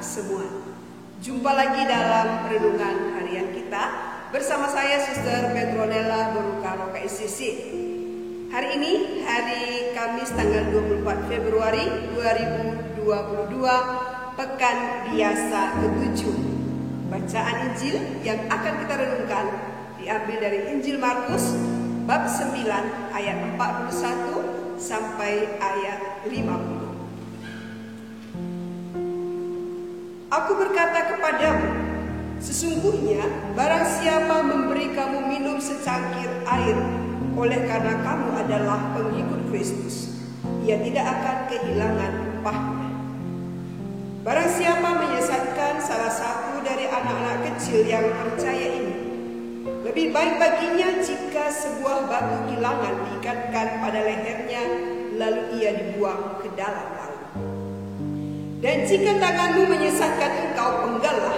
semua. Jumpa lagi dalam renungan harian kita bersama saya Suster Petronella Borukaro KICC. Hari ini hari Kamis tanggal 24 Februari 2022, pekan biasa ke-7. Bacaan Injil yang akan kita renungkan diambil dari Injil Markus bab 9 ayat 41 sampai ayat 50. Aku berkata kepadamu, sesungguhnya barang siapa memberi kamu minum secangkir air oleh karena kamu adalah pengikut Kristus, ia tidak akan kehilangan upahnya. Barang siapa menyesatkan salah satu dari anak-anak kecil yang percaya ini, lebih baik baginya jika sebuah batu kilangan diikatkan pada lehernya, lalu ia dibuang ke dalam laut. Dan jika tanganmu menyesatkan engkau, penggallah,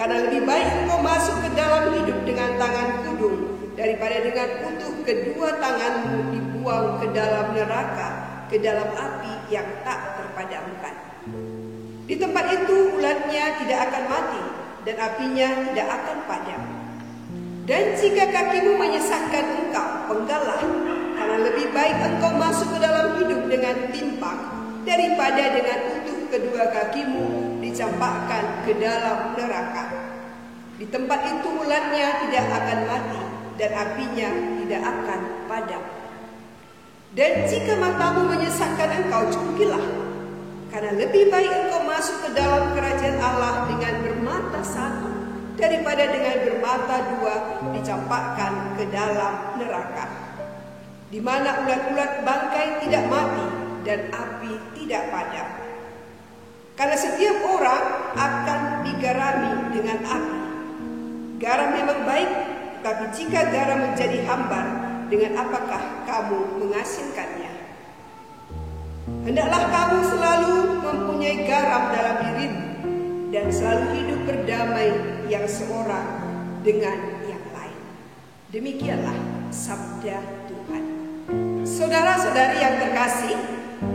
karena lebih baik engkau masuk ke dalam hidup dengan tangan kudung daripada dengan utuh kedua tanganmu dibuang ke dalam neraka, ke dalam api yang tak terpadamkan. Di tempat itu ulatnya tidak akan mati dan apinya tidak akan padam. Dan jika kakimu menyesatkan engkau, penggallah, karena lebih baik engkau masuk ke dalam hidup dengan timpang daripada dengan utuh kedua kakimu dicampakkan ke dalam neraka. Di tempat itu ulatnya tidak akan mati dan apinya tidak akan padam. Dan jika matamu menyesatkan engkau, cungkilah, karena lebih baik engkau masuk ke dalam kerajaan Allah dengan bermata satu daripada dengan bermata dua dicampakkan ke dalam neraka, di mana ulat-ulat bangkai tidak mati dan api tidak padam. Karena setiap orang akan digarami dengan api. Garam memang baik, tapi jika garam menjadi hambar, dengan apakah kamu mengasingkannya? Hendaklah kamu selalu mempunyai garam dalam dirimu dan selalu hidup berdamai yang seorang dengan yang lain. Demikianlah sabda Tuhan. Saudara-saudari yang terkasih,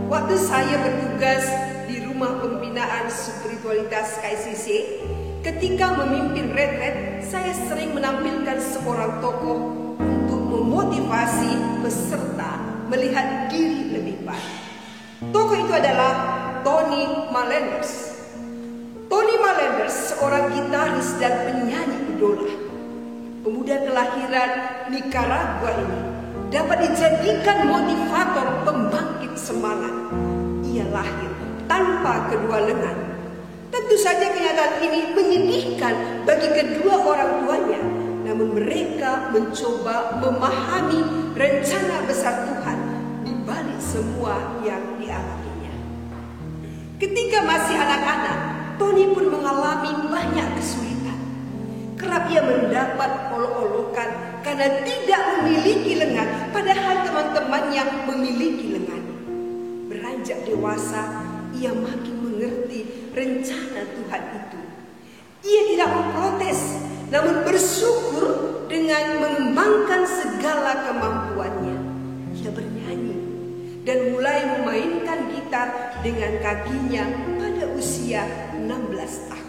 waktu saya bertugas di Rumah Pembinaan Spiritualitas KICC, ketika memimpin retret, saya sering menampilkan seorang tokoh untuk memotivasi peserta melihat diri lebih baik. Tokoh itu adalah Tony Malanders. Tony Malanders seorang gitaris dan penyanyi idola. Pemuda kelahiran Nicaragua ini dapat dijadikan motivator pembangkit semangat. Ia lahir tanpa kedua lengan. Tentu saja kenyataan ini menyedihkan bagi kedua orang tuanya, namun mereka mencoba memahami rencana besar Tuhan di balik semua yang dialaminya. Ketika masih anak-anak, Tony pun mengalami banyak kesulitan. Kerap ia mendapat olok-olokan karena tidak memiliki lengan, padahal teman-temannya memiliki lengan. Beranjak dewasa, ia makin mengerti rencana Tuhan itu. Ia tidak memprotes, namun bersyukur dengan mengembangkan segala kemampuannya. Ia bernyanyi dan mulai memainkan gitar dengan kakinya pada usia 16 tahun.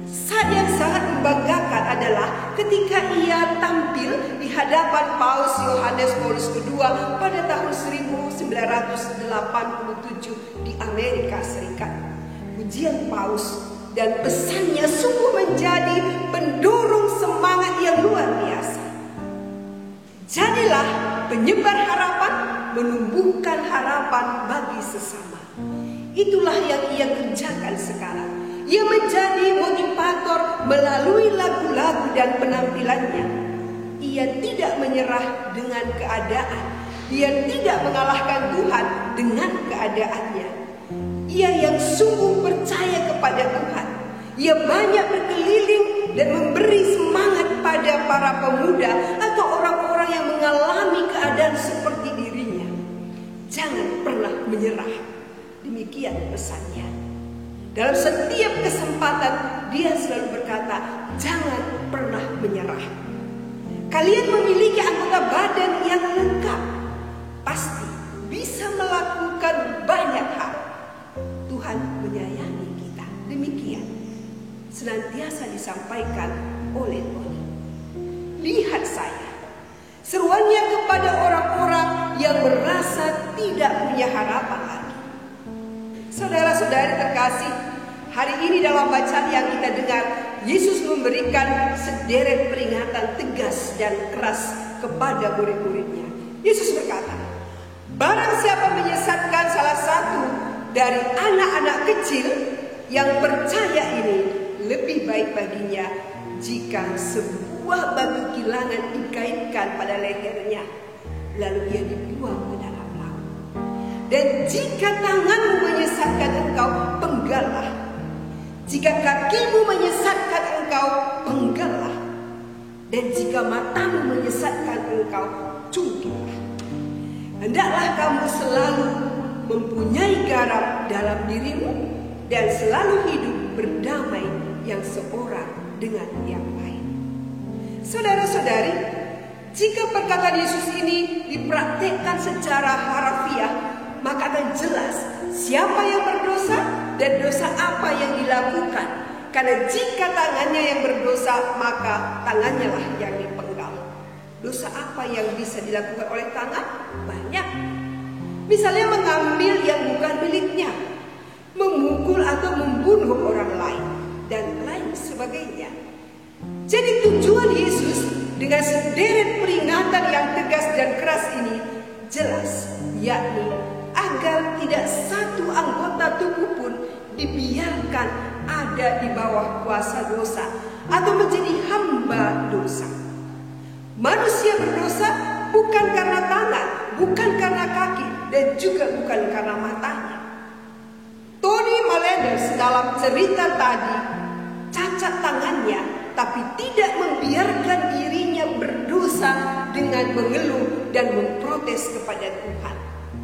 Saat yang sangat membanggakan adalah ketika ia tampil di hadapan Paus Yohanes Paulus II pada tahun 1987 di Amerika Serikat. Pujian Paus dan pesannya sungguh menjadi pendorong semangat yang luar biasa. Jadilah penyebar harapan, menumbuhkan harapan bagi sesama. Itulah yang ia kerjakan sekarang. Ia menjadi motivator melalui lagu-lagu dan penampilannya. Ia tidak menyerah dengan keadaan. Ia tidak mengalahkan Tuhan dengan keadaannya. Ia yang sungguh percaya kepada Tuhan. Ia banyak berkeliling dan memberi semangat pada para pemuda atau orang-orang yang mengalami keadaan seperti dirinya. Jangan pernah menyerah. Demikian pesannya. Dalam setiap kesempatan dia selalu berkata, jangan pernah menyerah. Kalian memiliki anggota badan yang lengkap, pasti bisa melakukan banyak hal. Tuhan menyayangi kita. Demikian senantiasa disampaikan oleh Tony. Lihat saya. Seruannya kepada orang-orang yang merasa tidak punya harapan lagi. Saudara-saudari terkasih, hari ini dalam bacaan yang kita dengar, Yesus memberikan sederet peringatan tegas dan keras kepada murid-muridnya. Yesus berkata, barang siapa menyesatkan salah satu dari anak-anak kecil yang percaya ini, lebih baik baginya jika sebuah batu kilangan dikaitkan pada lehernya, lalu ia dibuang ke dalam laut. Dan jika tanganmu menyesatkan engkau, penggallah. Jika kakimu menyesatkan engkau, penggallah. Dan jika matamu menyesatkan engkau, cungkillah. Hendaklah kamu selalu mempunyai garam dalam dirimu dan selalu hidup berdamai yang seorang dengan yang lain. Saudara-saudari, jika perkataan Yesus ini dipraktikkan secara harafiah, maka akan jelas siapa yang berdosa dan dosa apa yang dilakukan. Karena jika tangannya yang berdosa, maka tangannya lah yang dipenggal. Dosa apa yang bisa dilakukan oleh tangan? Banyak. Misalnya mengambil yang bukan miliknya, memukul atau membunuh orang lain, dan lain sebagainya. Jadi tujuan Yesus dengan sederet peringatan yang tegas dan keras ini jelas, yakni agar tidak satu anggota tubuh pun dibiarkan ada di bawah kuasa dosa atau menjadi hamba dosa. Manusia berdosa bukan karena tangan, bukan karena kaki, dan juga bukan karena matanya. Tony Maleders dalam cerita tadi cacat tangannya, tapi tidak membiarkan dirinya berdosa dengan mengeluh dan memprotes kepada Tuhan,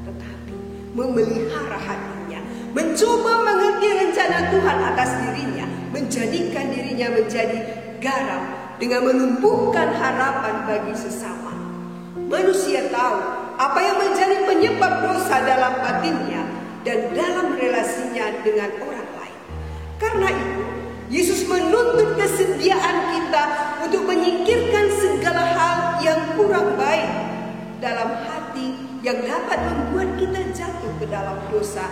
tetapi memelihara hatinya, mencoba mengerti rencana Tuhan atas dirinya, menjadikan dirinya menjadi garam dengan menumbuhkan harapan bagi sesama. Manusia tahu apa yang menjadi penyebab dosa dalam batinnya dan dalam relasinya dengan orang lain. Karena itu, Yesus menuntut kesediaan kita untuk menyingkirkan segala hal yang kurang baik dalam hati yang dapat membuat kita jatuh ke dalam dosa,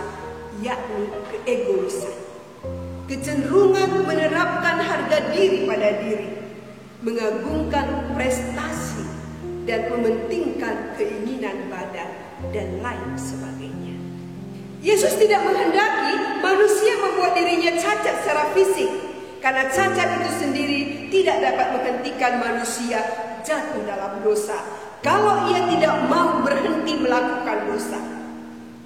yakni keegoisan, kecenderungan menerapkan harga diri pada diri, mengagungkan prestasi, dan mementingkan keinginan badan, dan lain sebagainya. Yesus tidak menghendaki manusia membuat dirinya cacat secara fisik, karena cacat itu sendiri tidak dapat menghentikan manusia jatuh dalam dosa kalau ia tidak mau berhenti melakukan dosa.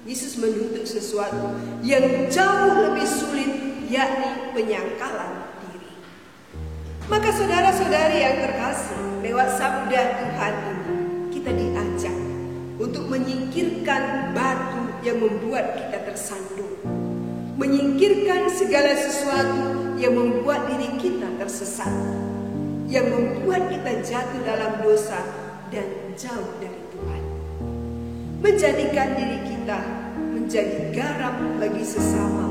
Yesus menuntut sesuatu yang jauh lebih sulit, yakni penyangkalan diri. Maka saudara-saudari yang terkasih, lewat sabda Tuhan ini kita diajak untuk menyingkirkan batu yang membuat kita tersandung, menyingkirkan segala sesuatu yang membuat diri kita tersesat, yang membuat kita jatuh dalam dosa dan jauh dari Tuhan. Menjadikan diri kita menjadi garam bagi sesama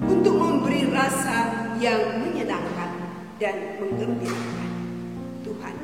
untuk memberi rasa yang menyenangkan dan menggembirakan Tuhan.